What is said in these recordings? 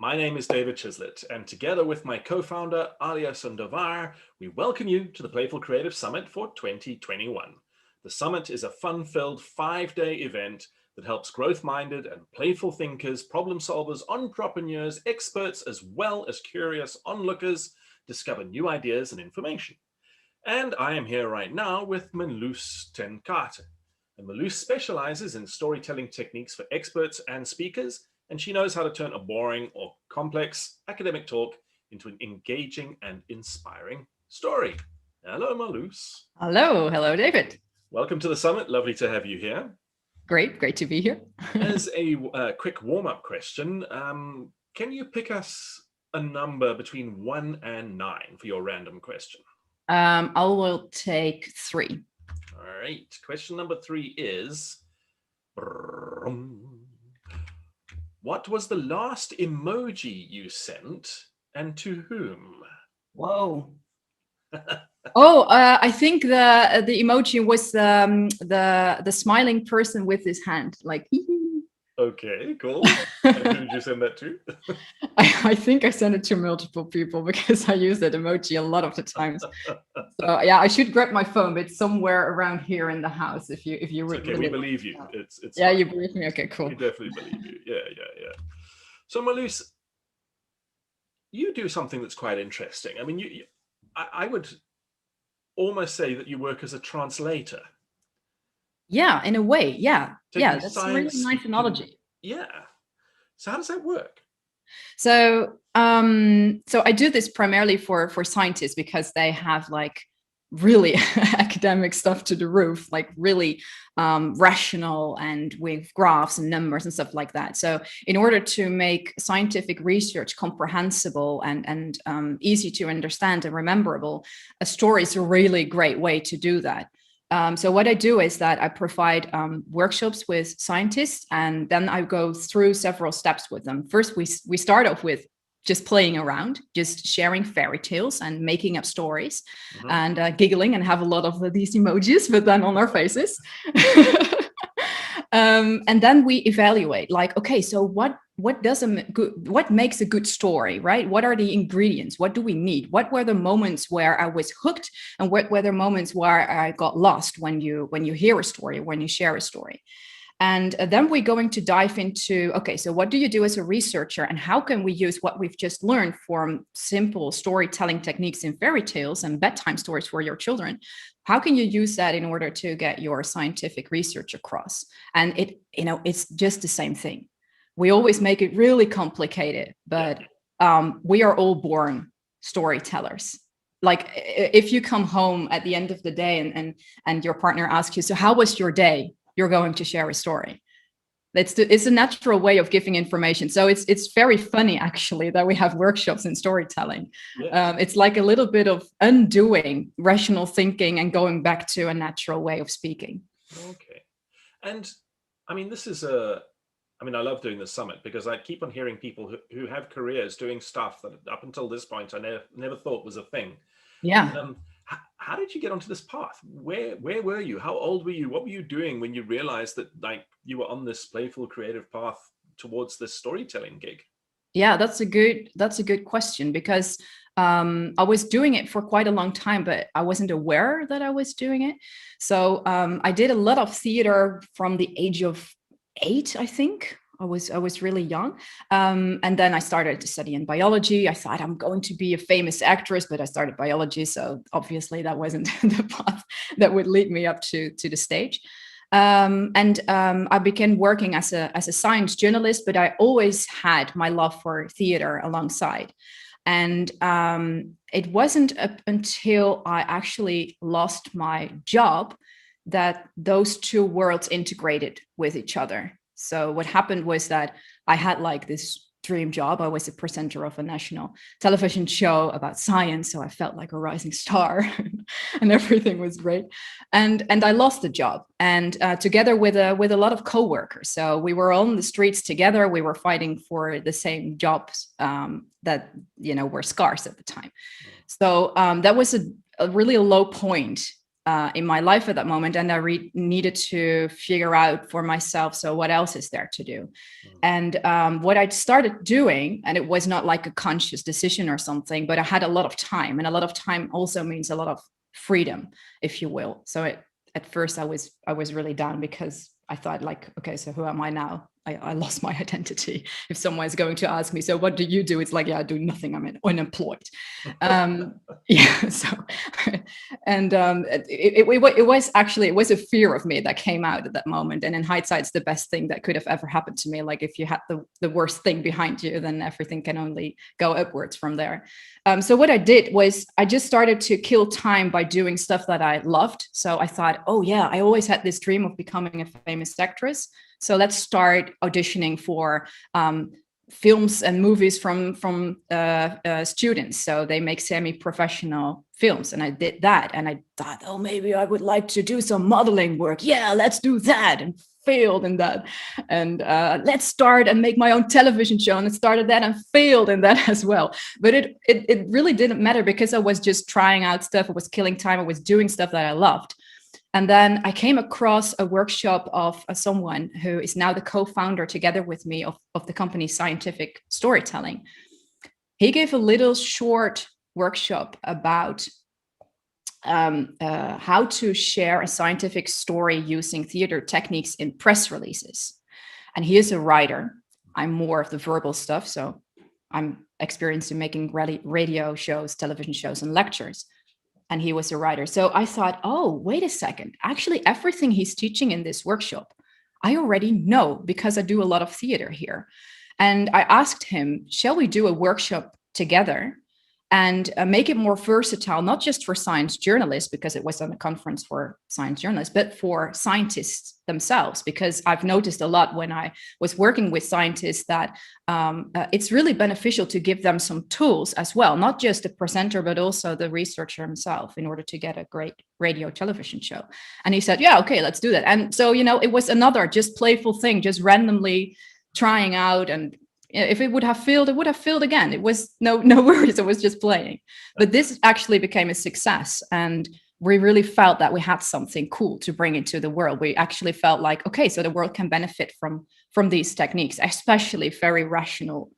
My name is David Chislett, and together with my co-founder, Alia Sundavar, we welcome you to the Playful Creative Summit for 2021. The summit is a fun-filled 5-day event that helps growth-minded and playful thinkers, problem solvers, entrepreneurs, experts, as well as curious onlookers discover new ideas and information. And I am here right now with Marloes ten Kate. And Marloes specializes in storytelling techniques for experts and speakers, and she knows how to turn a boring or complex academic talk into an engaging and inspiring story. Hello, Marloes. Hello, David. Welcome to the summit. Lovely to have you here. Great to be here. As a quick warm-up question, can you pick us a number between 1 and 9 for your random question? I will take 3. All right. Question number 3 is, what was the last emoji you sent and to whom? Whoa. I think the emoji was the smiling person with his hand, like. Okay, cool. And who did you send that to? I think I sent it to multiple people because I use that emoji a lot of the times. So yeah, I should grab my phone, but it's somewhere around here in the house. If you okay, really we believe you. It's yeah, fine. You believe me. Okay, cool. We definitely believe you. Yeah. So Marloes, you do something that's quite interesting. I mean, I would almost say that you work as a translator. Yeah, in a way, yeah. That's a really nice analogy. Yeah. So how does that work? So I do this primarily for scientists because they have like really academic stuff to the roof, like really rational and with graphs and numbers and stuff like that. So in order to make scientific research comprehensible and easy to understand and rememberable, a story is a really great way to do that. So what I do is that I provide workshops with scientists, and then I go through several steps with them. First, we start off with just playing around, just sharing fairy tales and making up stories, and giggling and have a lot of these emojis, but then on our faces. And then we evaluate, like, okay, so what makes a good story, right? What are the ingredients? What do we need? What were the moments where I was hooked, and what were the moments where I got lost when you hear a story, when you share a story? And then we're going to dive into, okay, so what do you do as a researcher, and how can we use what we've just learned from simple storytelling techniques in fairy tales and bedtime stories for your children? How can you use that in order to get your scientific research across? And it's just the same thing. We always make it really complicated, but we are all born storytellers. Like if you come home at the end of the day and your partner asks you, so how was your day? You're going to share a story. It's a natural way of giving information. So it's very funny, actually, that we have workshops in storytelling. Yeah. It's like a little bit of undoing rational thinking and going back to a natural way of speaking. Okay. And I mean, I love doing the summit because I keep on hearing people who have careers doing stuff that up until this point I never thought was a thing. Yeah. How did you get onto this path? Where were you? How old were you? What were you doing when you realized that like you were on this playful creative path towards this storytelling gig? Yeah, that's a good question, because I was doing it for quite a long time, but I wasn't aware that I was doing it. So I did a lot of theater from the age of 8, I think. I was really young. And then I started to study in biology. I thought I'm going to be a famous actress, but I started biology. So obviously that wasn't the path that would lead me up to the stage. I began working as a science journalist, but I always had my love for theater alongside. And it wasn't up until I actually lost my job that those two worlds integrated with each other. So what happened was that I had like this dream job. I was a presenter of a national television show about science, so I felt like a rising star, and everything was great. And I lost the job, and together with a lot of coworkers. So we were on the streets together. We were fighting for the same jobs that were scarce at the time. So that was a really low point in my life at that moment, and I needed to figure out for myself, so what else is there to do? And what I started doing, and it was not like a conscious decision or something, but I had a lot of time, and a lot of time also means a lot of freedom, if you will. So at first I was really down, because I thought, like, okay, so who am I now? I lost my identity. If someone is going to ask me, so what do you do? It's like, yeah, I do nothing. I'm unemployed. Yeah. So, and it was actually, it was a fear of me that came out at that moment. And in hindsight, it's the best thing that could have ever happened to me. Like, if you had the worst thing behind you, then everything can only go upwards from there. So what I did was I just started to kill time by doing stuff that I loved. So I thought, oh yeah, I always had this dream of becoming a famous actress. So let's start auditioning for films and movies from students. So they make semi-professional films, and I did that. And I thought, oh, maybe I would like to do some modeling work. Yeah, let's do that. And failed in that. And let's start and make my own television show. And I started that and failed in that as well. But it really didn't matter, because I was just trying out stuff. I was killing time. I was doing stuff that I loved. And then I came across a workshop of someone who is now the co-founder together with me of the company Scientific Storytelling. He gave a little short workshop about how to share a scientific story using theater techniques in press releases. And he is a writer. I'm more of the verbal stuff. So I'm experienced in making radio shows, television shows, and lectures. And he was a writer. So I thought, oh, wait a second. Actually, everything he's teaching in this workshop, I already know, because I do a lot of theater here. And I asked him, shall we do a workshop together and make it more versatile, not just for science journalists, because it was on a conference for science journalists, but for scientists themselves. Because I've noticed a lot when I was working with scientists that it's really beneficial to give them some tools as well, not just the presenter, but also the researcher himself, in order to get a great radio television show. And he said, yeah, okay, let's do that. And so, it was another just playful thing, just randomly trying out. And if it would have failed, it would have failed again. It was no worries. It was just playing. But this actually became a success. And we really felt that we had something cool to bring into the world. We actually felt like, okay, so the world can benefit from these techniques, especially very rational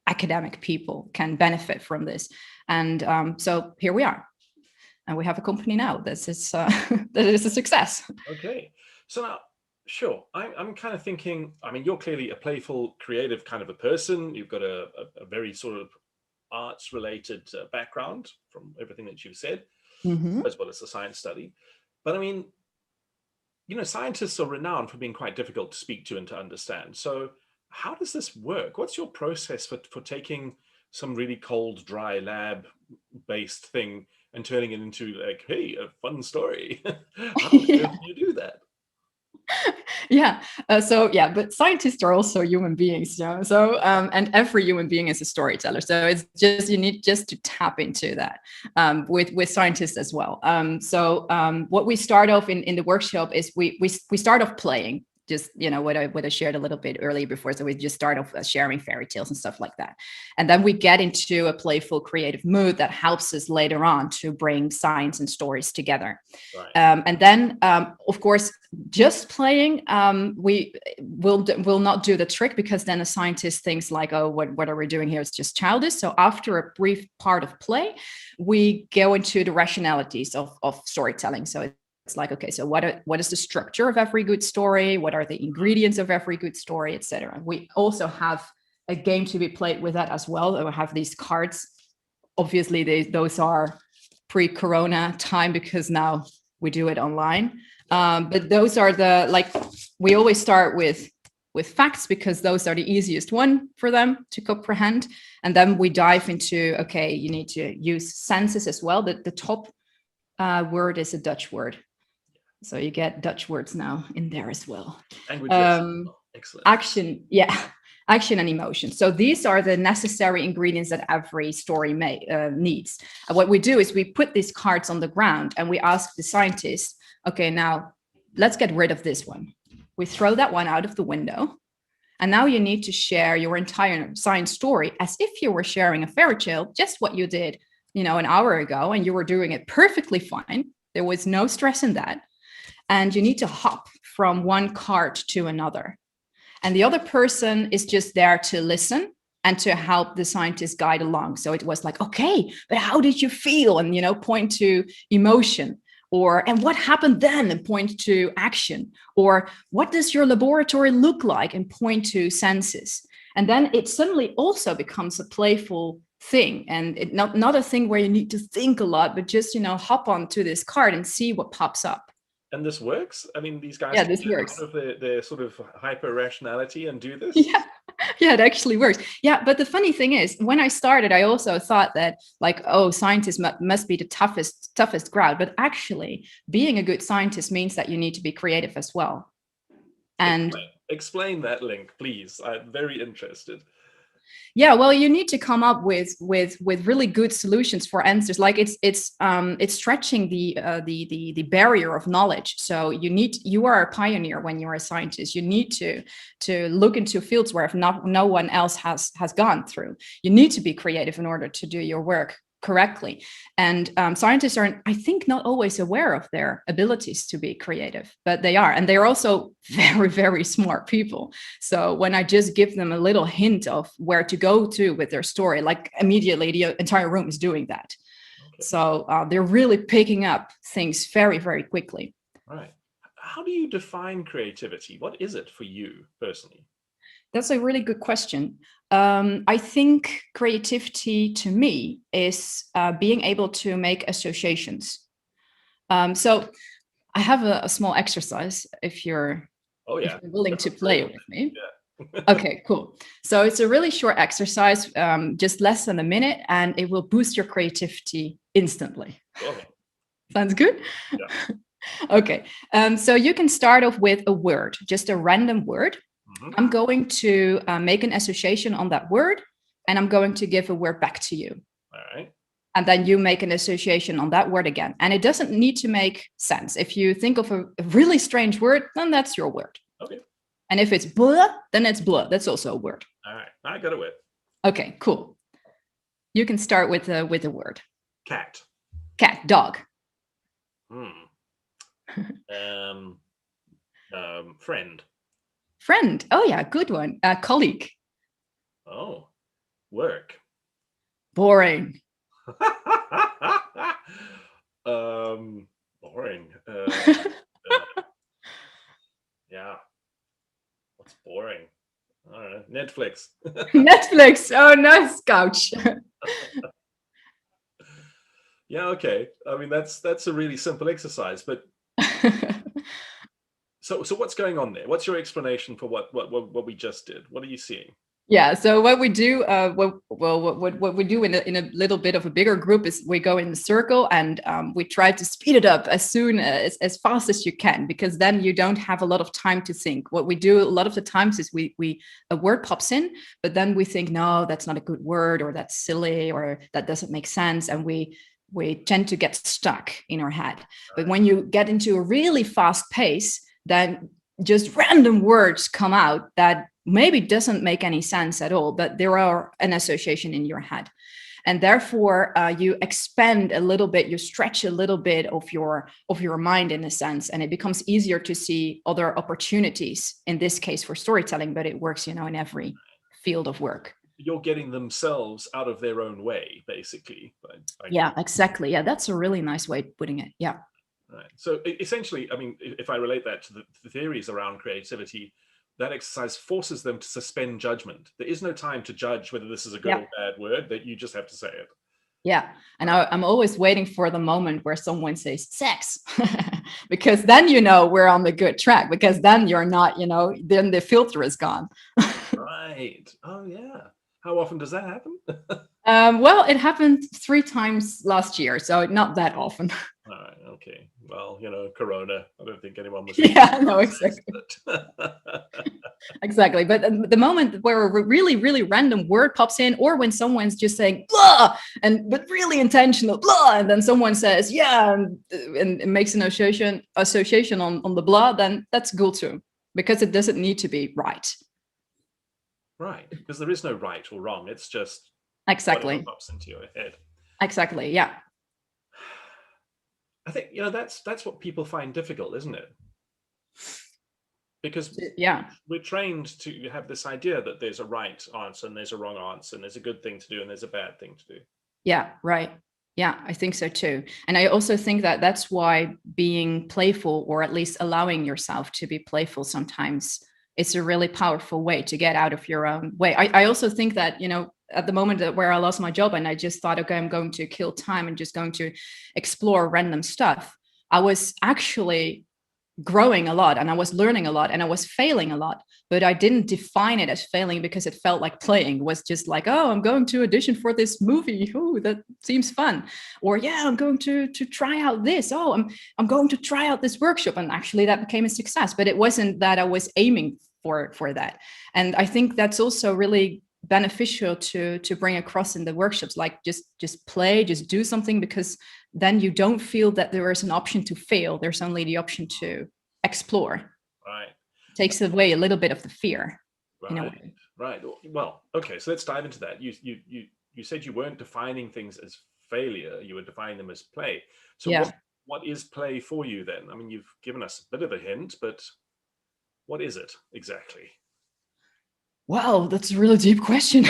academic people can benefit from this. And so here we are. And we have a company now that is a success. Okay. So now, sure. I'm kind of thinking, you're clearly a playful, creative kind of a person. You've got a very sort of arts related background from everything that you've said, as well as the science study. But scientists are renowned for being quite difficult to speak to and to understand. So how does this work? What's your process for taking some really cold, dry lab based thing and turning it into like, hey, a fun story? How do you do that? Yeah. But scientists are also human beings. So and every human being is a storyteller. So it's just, you need just to tap into that with scientists as well. What we start off in the workshop is we start off playing. Just, what I shared a little bit earlier before. So we just start off sharing fairy tales and stuff like that. And then we get into a playful, creative mood that helps us later on to bring science and stories together. Right. And then, of course, just playing, we will not do the trick, because then a scientist thinks like, oh, what are we doing here? It's just childish. So after a brief part of play, we go into the rationalities of storytelling. So it's like, okay, so what is the structure of every good story? What are the ingredients of every good story, etc. We also have a game to be played with that as well. We have these cards. Obviously, those are pre-corona time, because now we do it online. But those are we always start with facts, because those are the easiest one for them to comprehend. And then we dive into, okay, you need to use senses as well. The top word is a Dutch word. So you get Dutch words now in there as well. Excellent. Action and emotion. So these are the necessary ingredients that every story needs. And what we do is we put these cards on the ground and we ask the scientists, okay, now let's get rid of this one. We throw that one out of the window. And now you need to share your entire science story as if you were sharing a fairy tale, just what you did, an hour ago, and you were doing it perfectly fine. There was no stress in that. And you need to hop from one card to another. And the other person is just there to listen and to help the scientist guide along. So it was like, okay, but how did you feel? And, point to emotion, and what happened then, and point to action, or what does your laboratory look like, and point to senses. And then it suddenly also becomes a playful thing, and not a thing where you need to think a lot, but just, hop onto this card and see what pops up. And this works? I mean, these guys this works. Out of their sort of hyper rationality and do this? Yeah, it actually works. Yeah, but the funny thing is, when I started, I also thought that, like, oh, scientists must be the toughest crowd. But actually, being a good scientist means that you need to be creative as well. And explain that link, please. I'm very interested. Yeah, well, you need to come up with really good solutions for answers. Like it's stretching the barrier of knowledge. So you are a pioneer when you're a scientist. You need to look into fields where no one else has gone through. You need to be creative in order to do your work correctly. And scientists are, I think, not always aware of their abilities to be creative, but they are. And they're also very, very smart people. So when I just give them a little hint of where to go to with their story, like immediately the entire room is doing that. Okay. So they're really picking up things very, very quickly. Right. How do you define creativity? What is it for you personally? That's a really good question. I think creativity to me is being able to make associations. So I have a small exercise if you're willing to play with me. Yeah. Okay, cool. So it's a really short exercise, just less than a minute, and it will boost your creativity instantly. Okay. Sounds good? Yeah. Okay. So you can start off with a word, just a random word. Mm-hmm. I'm going to make an association on that word, and I'm going to give a word back to you. All right. And then you make an association on that word again. And it doesn't need to make sense. If you think of a really strange word, then that's your word. Okay. And if it's blah, then it's blah. That's also a word. All right. I got a word. Okay, cool. You can start with a word. Cat. Cat. Dog. Friend. Friend. Oh, yeah, good one. Colleague. Oh, work. Boring. Boring. Yeah. What's boring? I don't know. Netflix. Netflix. Oh, nice couch. Yeah. Okay. I mean, that's a really simple exercise, but. So what's going on there? What's your explanation for what we just did? What are you seeing? Yeah. So what we do, what we do in a little bit of a bigger group is we go in a circle and we try to speed it up as fast as you can, because then you don't have a lot of time to think. What we do a lot of the times is a word pops in, but then we think, no, that's not a good word, or that's silly, or that doesn't make sense, and we tend to get stuck in our head. But when you get into a really fast pace, then just random words come out that maybe doesn't make any sense at all, but there are an association in your head. And therefore, you expand a little bit, you stretch a little bit of your mind in a sense, and it becomes easier to see other opportunities, in this case for storytelling, but it works, in every field of work. You're getting themselves out of their own way, basically. Yeah, exactly. Yeah, that's a really nice way of putting it. Yeah. Right. So essentially, I mean, if I relate that to the theories around creativity, that exercise forces them to suspend judgment. There is no time to judge whether this is a good or bad word, that you just have to say it. Yeah. And I'm always waiting for the moment where someone says sex, because then, we're on the good track, because then you're not, then the filter is gone. Right. Oh, yeah. How often does that happen? Well, it happened 3 times last year, so not that often. All right. Okay. Well, Corona. I don't think anyone was. Yeah. No. Exactly. Exactly. But the moment where a really, really random word pops in, or when someone's just saying blah, but really intentional blah, and then someone says yeah, and it makes an association on the blah, then that's cool too, because it doesn't need to be right. Right, because there is no right or wrong. It's just exactly what pops into your head. Exactly. Yeah. I think, that's what people find difficult, isn't it? Because Yeah. we're trained to have this idea that there's a right answer and there's a wrong answer, and there's a good thing to do and there's a bad thing to do. Yeah, right. Yeah, I think so too. And I also think that that's why being playful, or at least allowing yourself to be playful sometimes, it's a really powerful way to get out of your own way. I also think that, at the moment where I lost my job and I just thought, okay, I'm going to kill time and just going to explore random stuff, I was actually growing a lot and I was learning a lot and I was failing a lot, but I didn't define it as failing because it felt like playing. It was just like, oh, I'm going to audition for this movie. Oh, that seems fun. Or yeah, I'm going to try out this. Oh, I'm going to try out this workshop. And actually that became a success, but it wasn't that I was aiming for that. And I think that's also really beneficial to bring across in the workshops, like just play, just do something, because then you don't feel that there is an option to fail. There's only the option to explore. Right. Takes away a little bit of the fear. Right. Right. Well, okay. So let's dive into that. You said you weren't defining things as failure. You were defining them as play. So yeah. What is play for you then? I mean, you've given us a bit of a hint, but what is it exactly? Wow, that's a really deep question.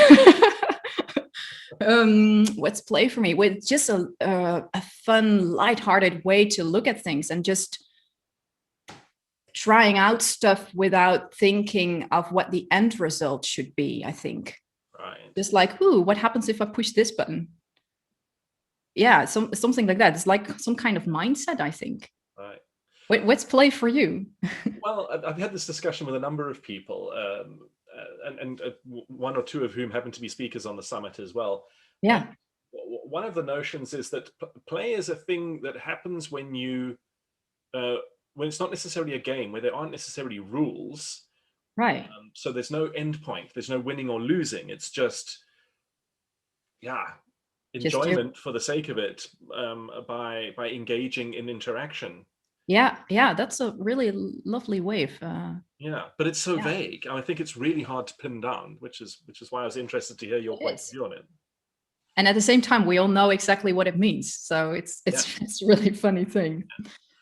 What's play for me? With just a fun, lighthearted way to look at things and just trying out stuff without thinking of what the end result should be, I think. Right. Just like, ooh, what happens if I push this button? Yeah, something like that. It's like some kind of mindset, I think. Right. What's play for you? Well, I've had this discussion with a number of people, and one or two of whom happen to be speakers on the summit as well. Yeah. One of the notions is that play is a thing that happens when it's not necessarily a game, where there aren't necessarily rules. Right. So there's no end point. There's no winning or losing. It's just, enjoyment for the sake of it, by engaging in interaction. Yeah, that's a really lovely way of. But it's so vague. I think it's really hard to pin down, which is why I was interested to hear your point of view on it. And at the same time, we all know exactly what it means. So it's a really funny thing.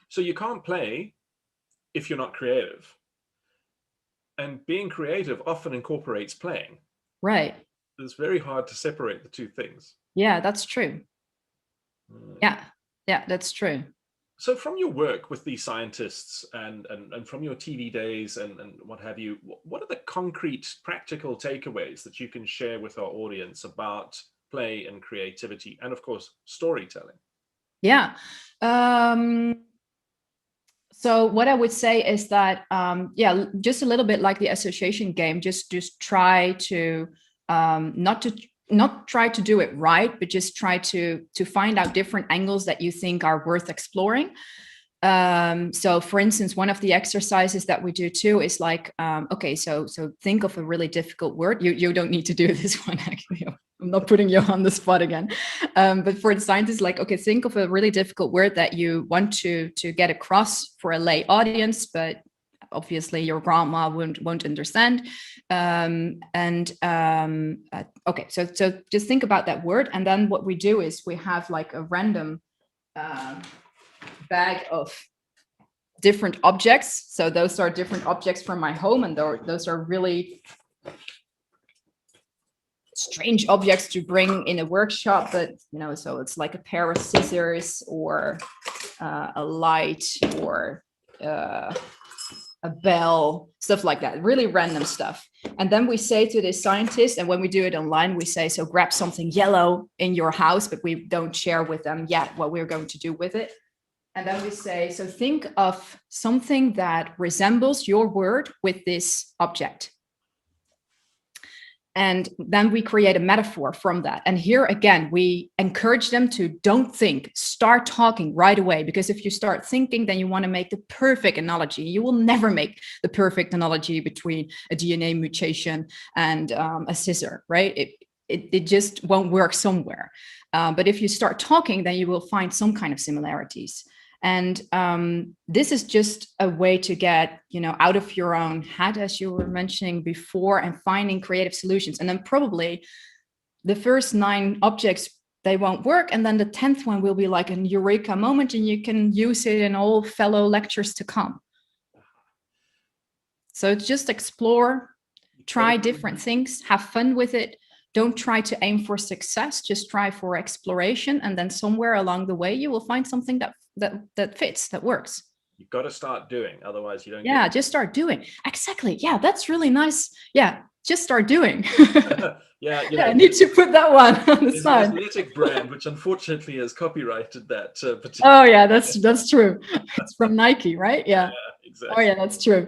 So you can't play if you're not creative. And being creative often incorporates playing. Right. It's very hard to separate the two things. Yeah, that's true. Yeah, that's true. So from your work with these scientists and from your TV days and what have you, what are the concrete practical takeaways that you can share with our audience about play and creativity and, of course, storytelling? Yeah. So what I would say is that, just a little bit like the association game, just try to not try to do it right, but just try to find out different angles that you think are worth exploring. So for instance, one of the exercises that we do too is like, okay, so think of a really difficult word. You don't need to do this one, actually. I'm not putting you on the spot again. But for the scientists, like, okay, think of a really difficult word that you want to get across for a lay audience, but obviously your grandma won't understand. Okay, so just think about that word. And then what we do is we have like a random bag of different objects. So those are different objects from my home, and those are really strange objects to bring in a workshop, but so it's like a pair of scissors or a light or a bell, stuff like that, really random stuff. And then we say to the scientist, and when we do it online, we say, so grab something yellow in your house, but we don't share with them yet what we're going to do with it. And then we say, so think of something that resembles your word with this object. And then we create a metaphor from that. And here again, we encourage them to don't think, start talking right away. Because if you start thinking, then you want to make the perfect analogy. You will never make the perfect analogy between a DNA mutation and a scissor, right? It just won't work somewhere. But if you start talking, then you will find some kind of similarities. And this is just a way to get, out of your own head, as you were mentioning before, and finding creative solutions. And then probably the first 9 objects they won't work. And then the 10th one will be like an eureka moment, and you can use it in all fellow lectures to come. So just explore, try different things, have fun with it. Don't try to aim for success, just try for exploration. And then somewhere along the way, you will find something that fits, that works. You've got to start doing, otherwise you don't. Yeah, just start doing. Exactly. Yeah, that's really nice. Yeah, just start doing. Yeah, you know, I need to put that one on the side. There's an athletic brand which unfortunately has copyrighted that particular. Oh yeah, that's true. It's from Nike, right? Yeah. Exactly. Oh yeah, that's true.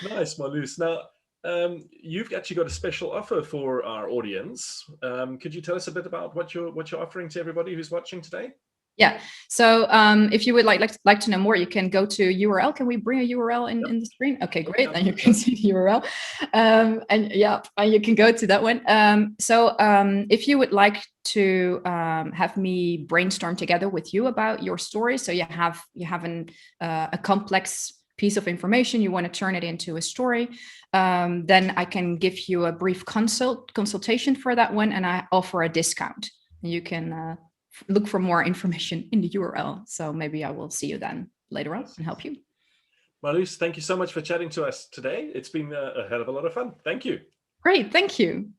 Nice, Marloes. Now, you've actually got a special offer for our audience. Could you tell us a bit about what you're offering to everybody who's watching today? Yeah. So if you would like to know more, you can go to URL. Can we bring a URL in the screen? Okay, great. Then you can see the URL. And you can go to that one. So if you would like to have me brainstorm together with you about your story, so you have a complex piece of information, you want to turn it into a story, then I can give you a brief consultation for that one, and I offer a discount. You can look for more information in the URL. So maybe I will see you then later on and help you. Marloes, thank you so much for chatting to us today. It's been a hell of a lot of fun. Thank you. Great, thank you.